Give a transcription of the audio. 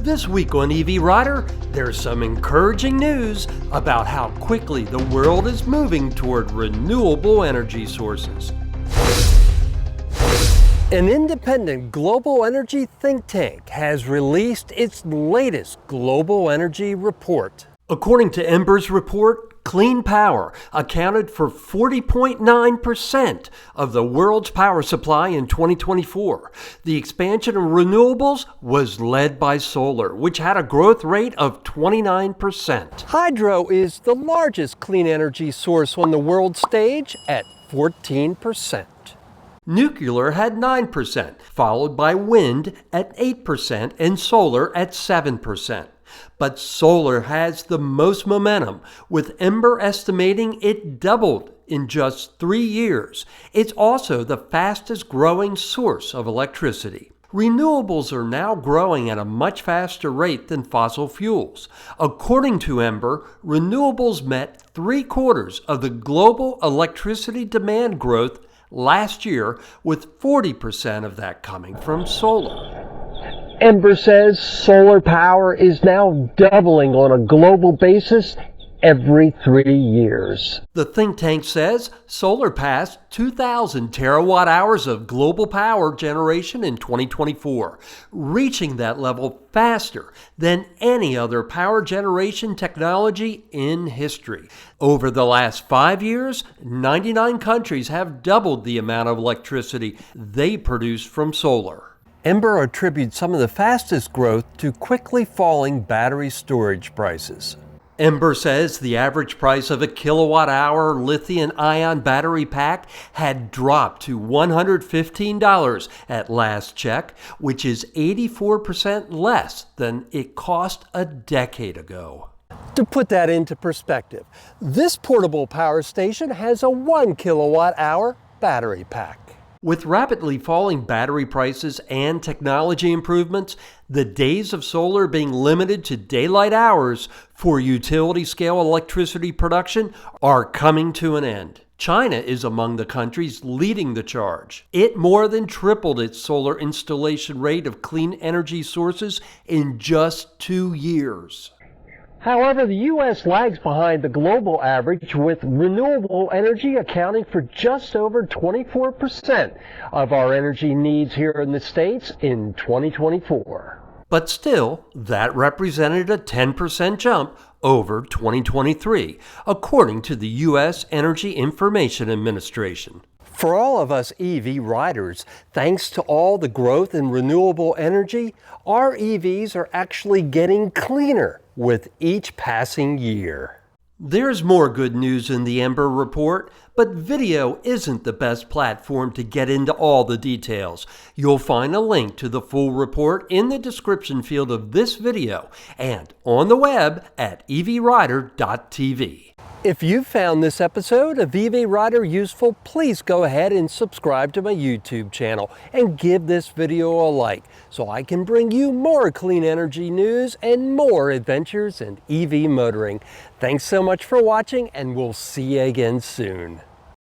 This week on EV Rider, there's some encouraging news about how quickly the world is moving toward renewable energy sources. An independent global energy think tank has released its latest global energy report. According to Ember's report, clean power accounted for 40.9% of the world's power supply in 2024. The expansion of renewables was led by solar, which had a growth rate of 29%. Hydro is the largest clean energy source on the world stage at 14%. Nuclear had 9%, followed by wind at 8% and solar at 7%. But solar has the most momentum, with Ember estimating it doubled in just 3 years. It's also the fastest growing source of electricity. Renewables are now growing at a much faster rate than fossil fuels. According to Ember, renewables met 3/4 of the global electricity demand growth last year, with 40% of that coming from solar. Ember says solar power is now doubling on a global basis every 3 years. The think tank says solar passed 2,000 terawatt hours of global power generation in 2024, reaching that level faster than any other power generation technology in history. Over the last 5 years, 99 countries have doubled the amount of electricity they produce from solar. Ember attributes some of the fastest growth to quickly falling battery storage prices. Ember says the average price of a kilowatt-hour lithium-ion battery pack had dropped to $115 at last check, which is 84% less than it cost a decade ago. To put that into perspective, this portable power station has a 1 kilowatt-hour battery pack. With rapidly falling battery prices and technology improvements, the days of solar being limited to daylight hours for utility-scale electricity production are coming to an end. China is among the countries leading the charge. It more than tripled its solar installation rate of clean energy sources in just 2 years. However, the U.S. lags behind the global average, with renewable energy accounting for just over 24% of our energy needs here in the States in 2024. But still, that represented a 10% jump over 2023, according to the U.S. Energy Information Administration. For all of us EV riders, thanks to all the growth in renewable energy, our EVs are actually getting cleaner with each passing year. There's more good news in the Ember report, but video isn't the best platform to get into all the details. You'll find a link to the full report in the description field of this video and on the web at evrider.tv. If you found this episode of EV Rider useful, please go ahead and subscribe to my YouTube channel and give this video a like so I can bring you more clean energy news and more adventures in EV motoring. Thanks so much for watching, and we'll see you again soon.